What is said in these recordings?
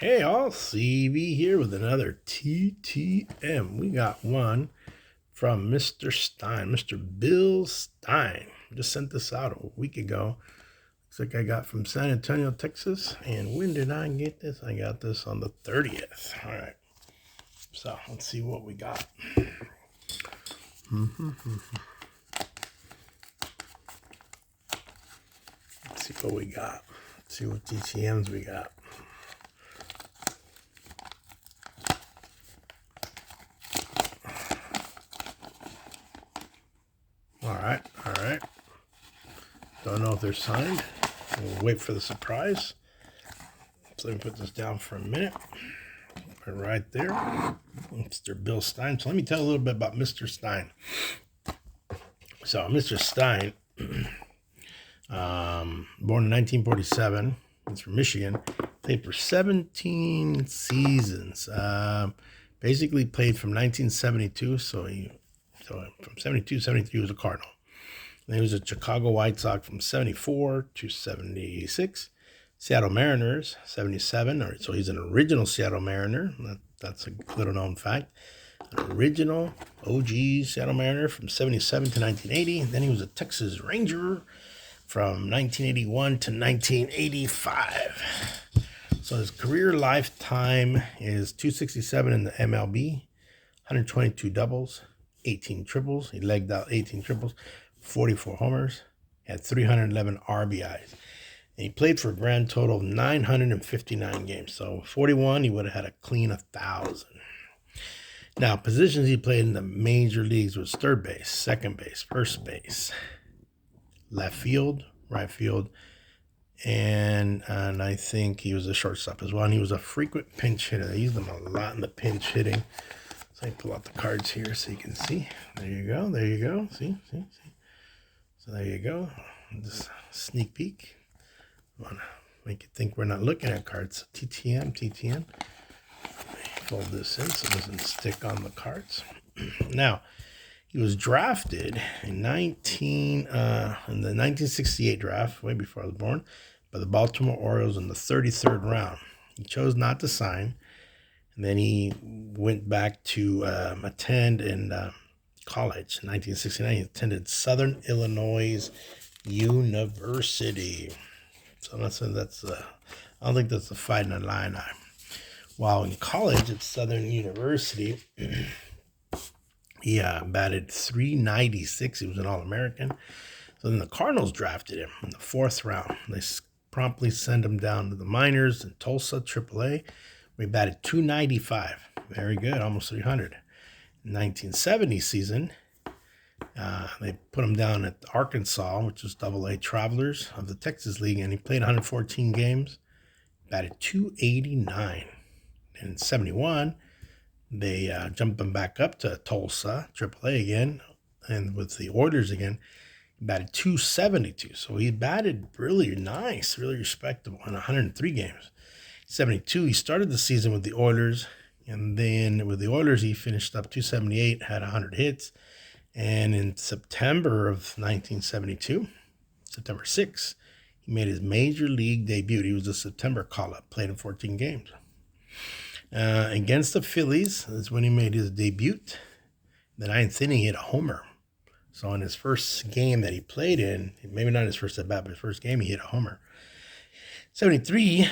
Hey all, CV here with another TTM. We got one from Mr. Stein, Mr. Bill Stein. Just sent this out a week ago. Looks like I got from San Antonio, Texas. And when did I get this? I got this on the 30th. All right. So let's see what we got. Let's see what we got. Let's see what TTMs we got. All right. Don't know if they're signed. We'll wait for the surprise. So let me put this down for a minute. Put it right there. Mr. Bill Stein. So let me tell you a little bit about Mr. Stein. So Mr. Stein, born in 1947. He's from Michigan. Played for 17 seasons. Basically played from 1972. So from 72 73 he was a Cardinal. And he was a Chicago White Sox from 74 to 76. Seattle Mariners, 77. So he's an original Seattle Mariner. That's a little known fact. An original OG Seattle Mariner from 77 to 1980. Then he was a Texas Ranger from 1981 to 1985. So his career lifetime is 267 in the MLB, 122 doubles, 18 triples. He legged out 18 triples, 44 homers, had 311 RBIs. And he played for a grand total of 959 games. So 41, he would have had a clean 1,000. Now, positions he played in the major leagues was third base, second base, first base, left field, right field, and I think he was a shortstop as well. And he was a frequent pinch hitter. They used him a lot in the pinch hitting. So I pull out the cards here so you can see. There you go. See. So there you go. Just sneak peek. I want to make you think we're not looking at cards. TTM. Fold this in so it doesn't stick on the cards. Now, he was drafted in the 1968 draft, way before I was born, by the Baltimore Orioles in the 33rd round. He chose not to sign, and then he went back to attend in college. In 1969, he attended Southern Illinois University. So that's I don't think that's a Fighting Illini. While in college at Southern University, he batted .396. He was an All-American. So then the Cardinals drafted him in the 4th round. They promptly sent him down to the minors in Tulsa, AAA, where he batted .295. Very good, almost 300. In the 1970 season, they put him down at Arkansas, which was AA Travelers of the Texas League, and he played 114 games, batted .289. In 71, they jumped him back up to Tulsa, AAA again, and with the Oilers again, he batted .272. So he batted really nice, really respectable in 103 games. 72, he started the season with the Oilers, and then with the Oilers, he finished up .278, had 100 hits. And in September of 1972, September 6th, he made his major league debut. He was a September call-up, played in 14 games. Against the Phillies is when he made his debut. The 9th inning, he hit a homer. So in his first game that he played in, maybe not his first at bat, but his first game, he hit a homer. 73,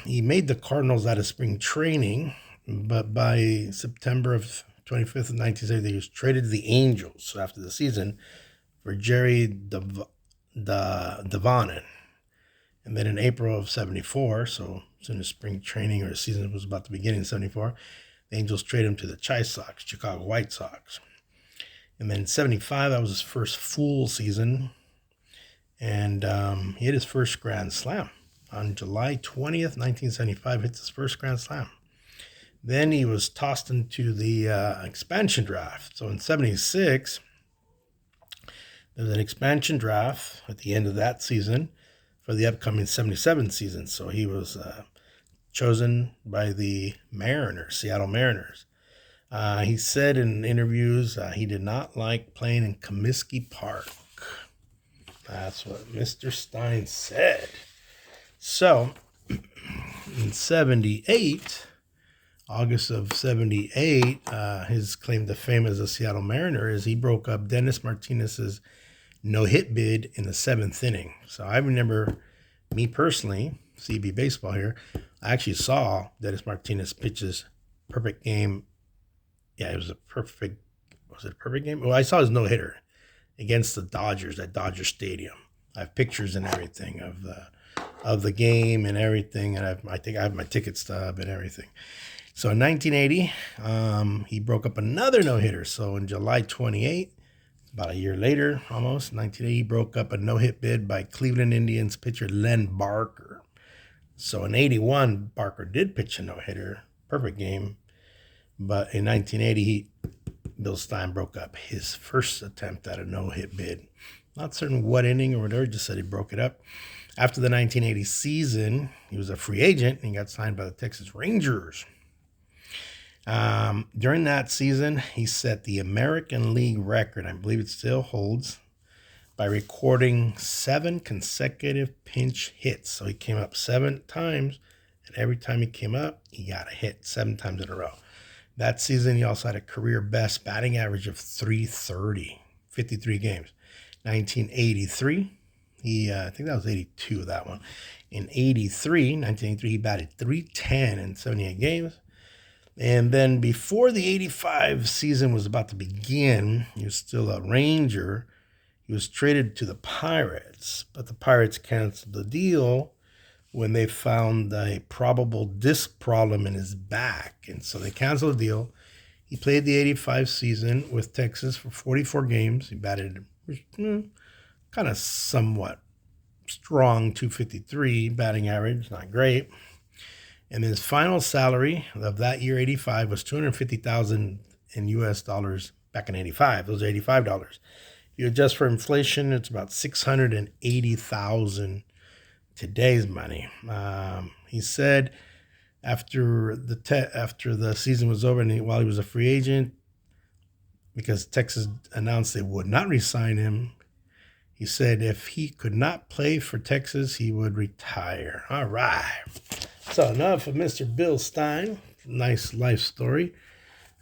he made the Cardinals out of spring training, but by September of 25th of 1970, he was traded to the Angels after the season for Jerry Devanin. And then in April of 74, so as soon as spring training or the season was about to begin in 74, the Angels traded him to the Chicago White Sox. And then in 75, that was his first full season. And he hit his first Grand Slam. On July 20th, 1975, hits his first Grand Slam. Then he was tossed into the expansion draft. So in 76, there was an expansion draft at the end of that season for the upcoming 77 season. So he was chosen by the Mariners, Seattle Mariners. He said in interviews he did not like playing in Comiskey Park. That's what Mr. Stein said. So in 78, August of 78, his claim to fame as a Seattle Mariner is he broke up Dennis Martinez's no-hit bid in the 7th inning. So I remember, me personally, CB Baseball here, I actually saw Dennis Martinez pitch's perfect game. Yeah, it was a perfect, was it a perfect game? Well, I saw his no-hitter against the Dodgers at Dodger Stadium. I have pictures and everything of the game and everything, and I think I have my ticket stub and everything. So in 1980, he broke up another no-hitter. So in July 28, about a year later, almost, 1980, he broke up a no-hit bid by Cleveland Indians pitcher Len Barker. So in 81, Barker did pitch a no-hitter, perfect game. But in 1980, Bill Stein broke up his first attempt at a no-hit bid. Not certain what inning or whatever, just said he broke it up. After the 1980 season, he was a free agent and got signed by the Texas Rangers. During that season, he set the American League record, I believe it still holds, by recording 7 consecutive pinch hits. So he came up 7 times, and every time he came up, he got a hit 7 times in a row. That season, he also had a career best batting average of .330, 53 games. 1983, I think that was 82, that one. In 1983, he batted .310 in 78 games. And then before the 85 season was about to begin, he was still a Ranger. He was traded to the Pirates, but the Pirates canceled the deal when they found a probable disc problem in his back. And so they canceled the deal. He played the 85 season with Texas for 44 games. He batted kind of somewhat strong, .253 batting average, not great. And his final salary of that year, 85, was $250,000 in U.S. dollars back in 85. Those are $85. If you adjust for inflation, it's about $680,000 today's money. He said after the season was over and while he was a free agent, because Texas announced they would not re-sign him, he said if he could not play for Texas, he would retire. All right. So enough of Mr. Bill Stein. Nice life story.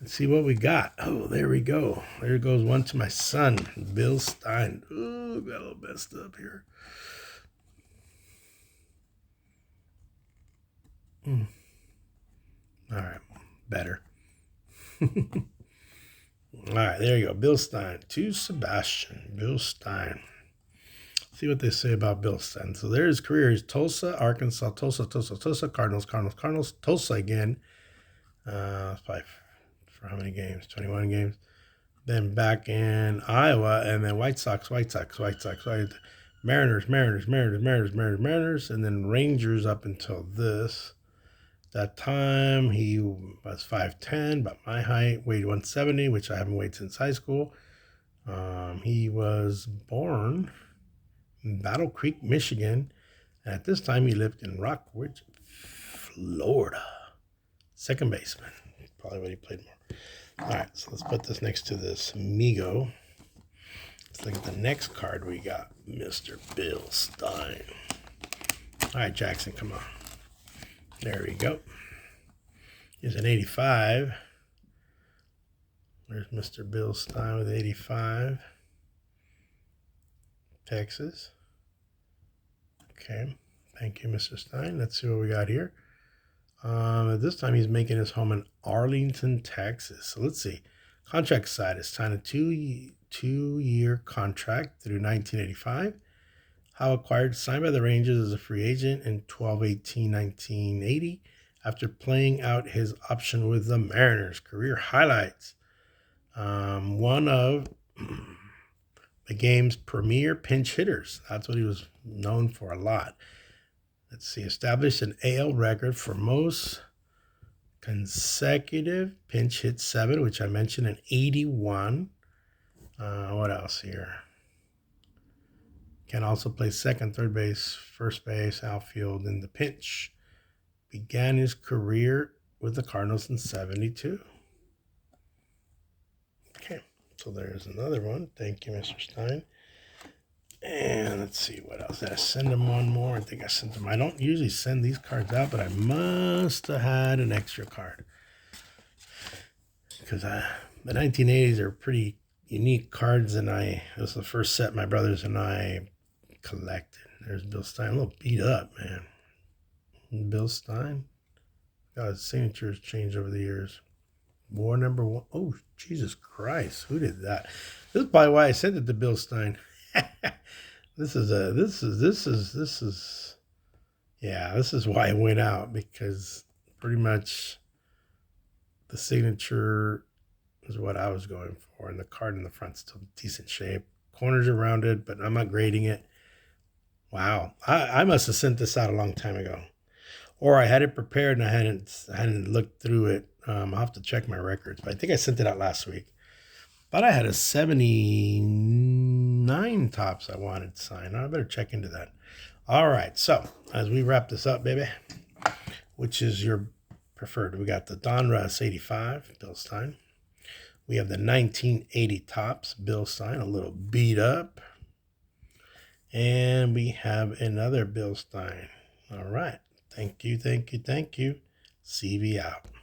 Let's see what we got. Oh, there we go. There goes one to my son, Bill Stein. Oh, got a little messed up here. All right, better. All right, there you go. Bill Stein to Sebastian. Bill Stein. See what they say about Bill Stein. So there's his career. He's Tulsa, Arkansas, Tulsa, Cardinals, Tulsa again. Probably for how many games? 21 games. Then back in Iowa, and then White Sox, Mariners, and then Rangers up until this. That time he was 5'10", about my height, weighed 170, which I haven't weighed since high school. He was born in Battle Creek, Michigan. And at this time, he lived in Rockridge, Florida. Second baseman. Probably what he played more. All right, so let's put this next to this Migo. Let's look at the next card we got, Mr. Bill Stein. All right, Jackson, come on. There we go. Here's an 85. There's Mr. Bill Stein with 85. Texas. Okay, thank you, Mr. Stein. Let's see what we got here. At this time, he's making his home in Arlington, Texas. So let's see. Contract side is signed a two-year contract through 1985. How acquired, signed by the Rangers as a free agent in 12/18/1980 after playing out his option with the Mariners. Career highlights. One of the game's premier pinch hitters. That's what he was known for a lot. Let's see. Established an AL record for most consecutive pinch hit 7, which I mentioned in 81. What else here? Can also play second, third base, first base, outfield in the pinch. Began his career with the Cardinals in 72. Okay, so there's another one. Thank you, Mr. Stein. And let's see, what else? Did I send him one more? I think I sent him. I don't usually send these cards out, but I must have had an extra card. Because the 1980s are pretty unique cards, and it was the first set my brothers and I collected. There's Bill Stein, a little beat up, man. Bill Stein. God, his signature's changed over the years. War number 1. Oh, Jesus Christ. Who did that? This is probably why I sent it to Bill Stein. This is why it went out, because pretty much the signature is what I was going for, and the card in the front's still in decent shape. Corners are rounded, but I'm not grading it. Wow. I must have sent this out a long time ago. Or I had it prepared and I hadn't looked through it. I'll have to check my records, but I think I sent it out last week. But I had a 79 tops I wanted to sign. I better check into that. All right, so as we wrap this up, baby, which is your preferred? We got the Donruss 85, Bill Stein. We have the 1980 tops, Bill Stein, a little beat up. And we have another Bill Stein. All right. Thank you. CV out.